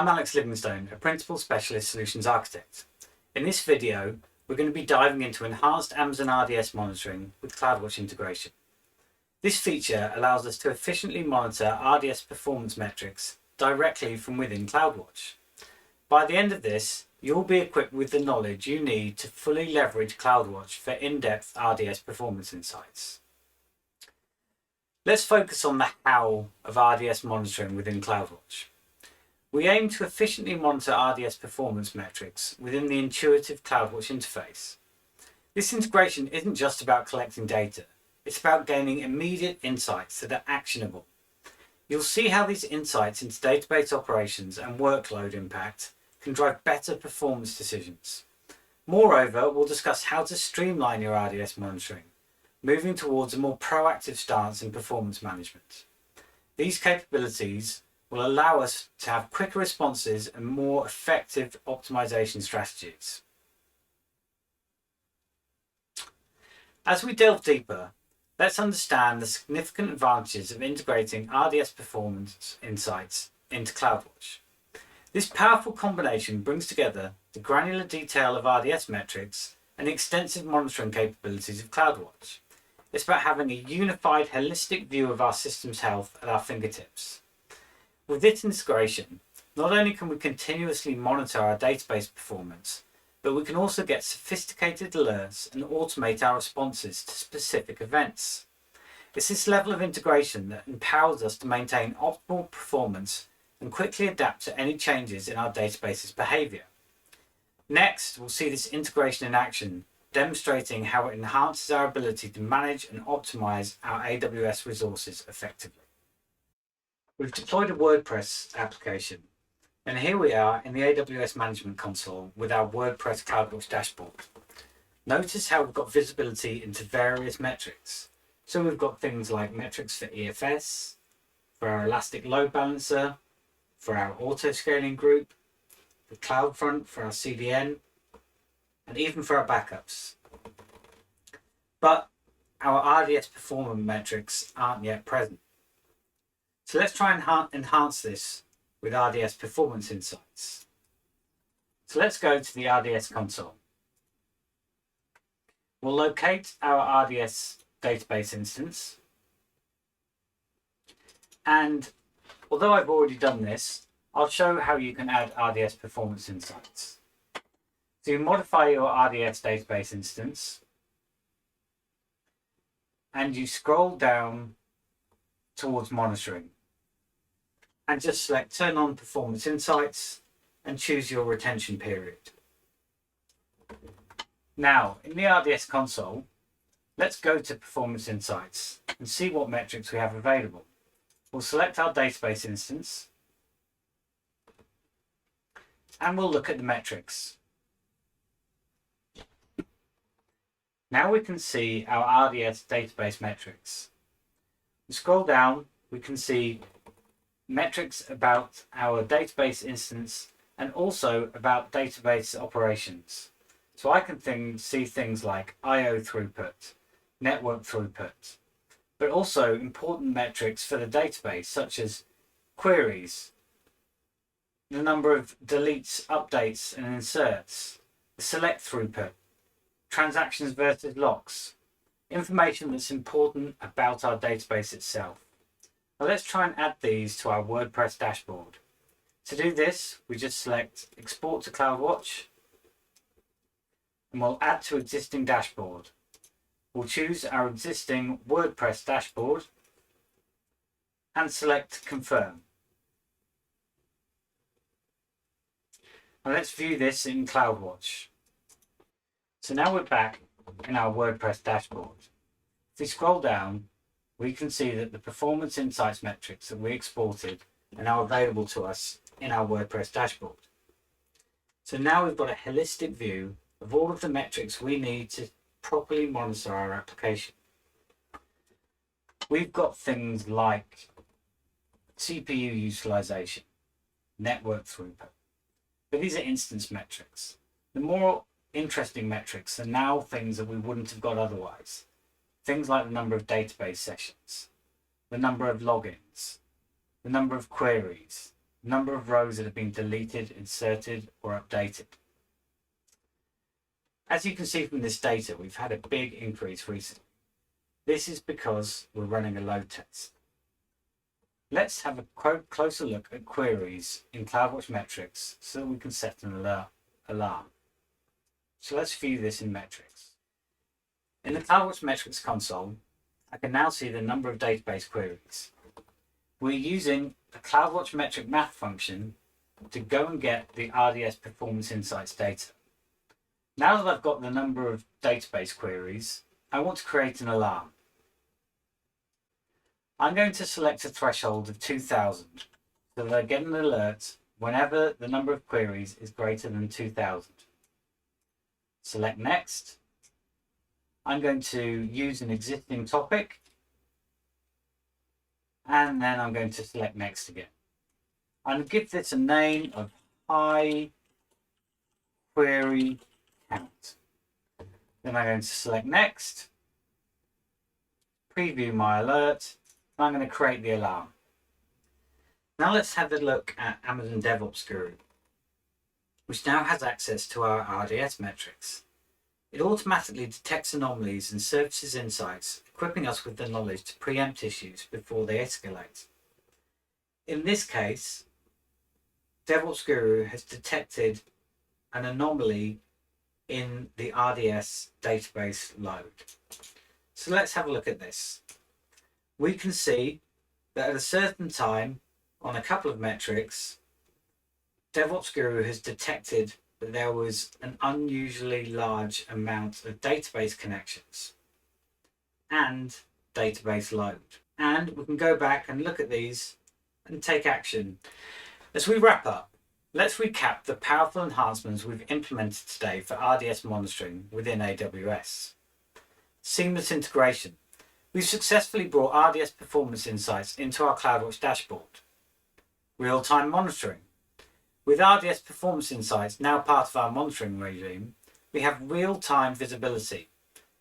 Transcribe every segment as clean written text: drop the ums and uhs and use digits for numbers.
I'm Alex Livingstone, a Principal Specialist Solutions Architect. In this video, we're going to be diving into enhanced Amazon RDS monitoring with CloudWatch integration. This feature allows us to efficiently monitor RDS performance metrics directly from within CloudWatch. By the end of this, you'll be equipped with the knowledge you need to fully leverage CloudWatch for in-depth RDS performance insights. Let's focus on the how of RDS monitoring within CloudWatch. We aim to efficiently monitor RDS performance metrics within the intuitive CloudWatch interface. This integration isn't just about collecting data, it's about gaining immediate insights that are actionable. You'll see how these insights into database operations and workload impact can drive better performance decisions. Moreover, we'll discuss how to streamline your RDS monitoring, moving towards a more proactive stance in performance management. These capabilities will allow us to have quicker responses and more effective optimization strategies. As we delve deeper, let's understand the significant advantages of integrating RDS performance insights into CloudWatch. This powerful combination brings together the granular detail of RDS metrics and the extensive monitoring capabilities of CloudWatch. It's about having a unified, holistic view of our system's health at our fingertips. With this integration, not only can we continuously monitor our database performance, but we can also get sophisticated alerts and automate our responses to specific events. It's this level of integration that empowers us to maintain optimal performance and quickly adapt to any changes in our database's behavior. Next, we'll see this integration in action, demonstrating how it enhances our ability to manage and optimize our AWS resources effectively. We've deployed a WordPress application, and here we are in the AWS Management Console with our WordPress CloudWatch dashboard. Notice how we've got visibility into various metrics. So we've got things like metrics for EFS, for our Elastic Load Balancer, for our auto-scaling group, for CloudFront, for our CDN, and even for our backups. But our RDS performance metrics aren't yet present. So let's try and enhance this with RDS performance insights. So let's go to the RDS console. We'll locate our RDS database instance. And although I've already done this, I'll show how you can add RDS performance insights. So you modify your RDS database instance and you scroll down towards monitoring and just select turn on performance insights and choose your retention period. Now in the RDS console, let's go to performance insights and see what metrics we have available. We'll select our database instance and we'll look at the metrics. Now we can see our RDS database metrics. We scroll down, we can see metrics about our database instance and also about database operations. So I can see things like I/O throughput, network throughput, but also important metrics for the database such as queries, the number of deletes, updates and inserts, the select throughput, transactions versus locks, information that's important about our database itself. Now let's try and add these to our WordPress dashboard. To do this, we just select Export to CloudWatch and we'll add to existing dashboard. We'll choose our existing WordPress dashboard and select Confirm. Now let's view this in CloudWatch. So now we're back in our WordPress dashboard. If we scroll down, we can see that the performance insights metrics that we exported are now available to us in our WordPress dashboard. So now we've got a holistic view of all of the metrics we need to properly monitor our application. We've got things like CPU utilization, network throughput, but these are instance metrics. The more interesting metrics are now things that we wouldn't have got otherwise. Things like the number of database sessions, the number of logins, the number of queries, number of rows that have been deleted, inserted, or updated. As you can see from this data, we've had a big increase recently. This is because we're running a load test. Let's have a closer look at queries in CloudWatch metrics so that we can set an alarm. So let's view this in metrics. In the CloudWatch metrics console, I can now see the number of database queries. We're using a CloudWatch metric math function to go and get the RDS performance insights data. Now that I've got the number of database queries, I want to create an alarm. I'm going to select a threshold of 2000 so that I get an alert whenever the number of queries is greater than 2000. Select Next. I'm going to use an existing topic, and then I'm going to select Next again. I'm going to give this a name of High Query Count. Then I'm going to select Next, preview my alert, and I'm going to create the alarm. Now let's have a look at Amazon DevOps Guru, which now has access to our RDS metrics. It automatically detects anomalies and surfaces insights, equipping us with the knowledge to preempt issues before they escalate. In this case, DevOps Guru has detected an anomaly in the RDS database load. So let's have a look at this. We can see that at a certain time on a couple of metrics, DevOps Guru has detected that there was an unusually large amount of database connections and database load. And we can go back and look at these and take action. As we wrap up, let's recap the powerful enhancements we've implemented today for RDS monitoring within AWS. Seamless integration. We've successfully brought RDS performance insights into our CloudWatch dashboard. Real-time monitoring. With RDS performance insights now part of our monitoring regime, we have real-time visibility.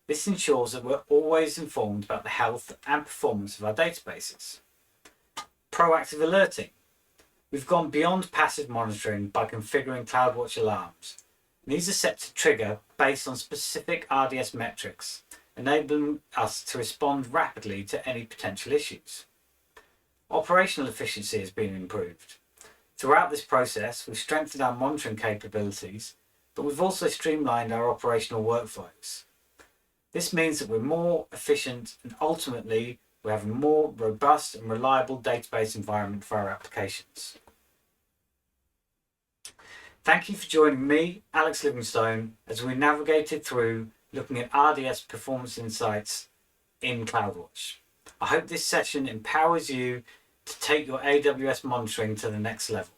This ensures that we're always informed about the health and performance of our databases. Proactive alerting. We've gone beyond passive monitoring by configuring CloudWatch alarms. These are set to trigger based on specific RDS metrics, enabling us to respond rapidly to any potential issues. Operational efficiency has been improved. Throughout this process, we've strengthened our monitoring capabilities, but we've also streamlined our operational workflows. This means that we're more efficient and ultimately we have a more robust and reliable database environment for our applications. Thank you for joining me, Alex Livingstone, as we navigated through looking at RDS performance insights in CloudWatch. I hope this session empowers you to take your AWS monitoring to the next level.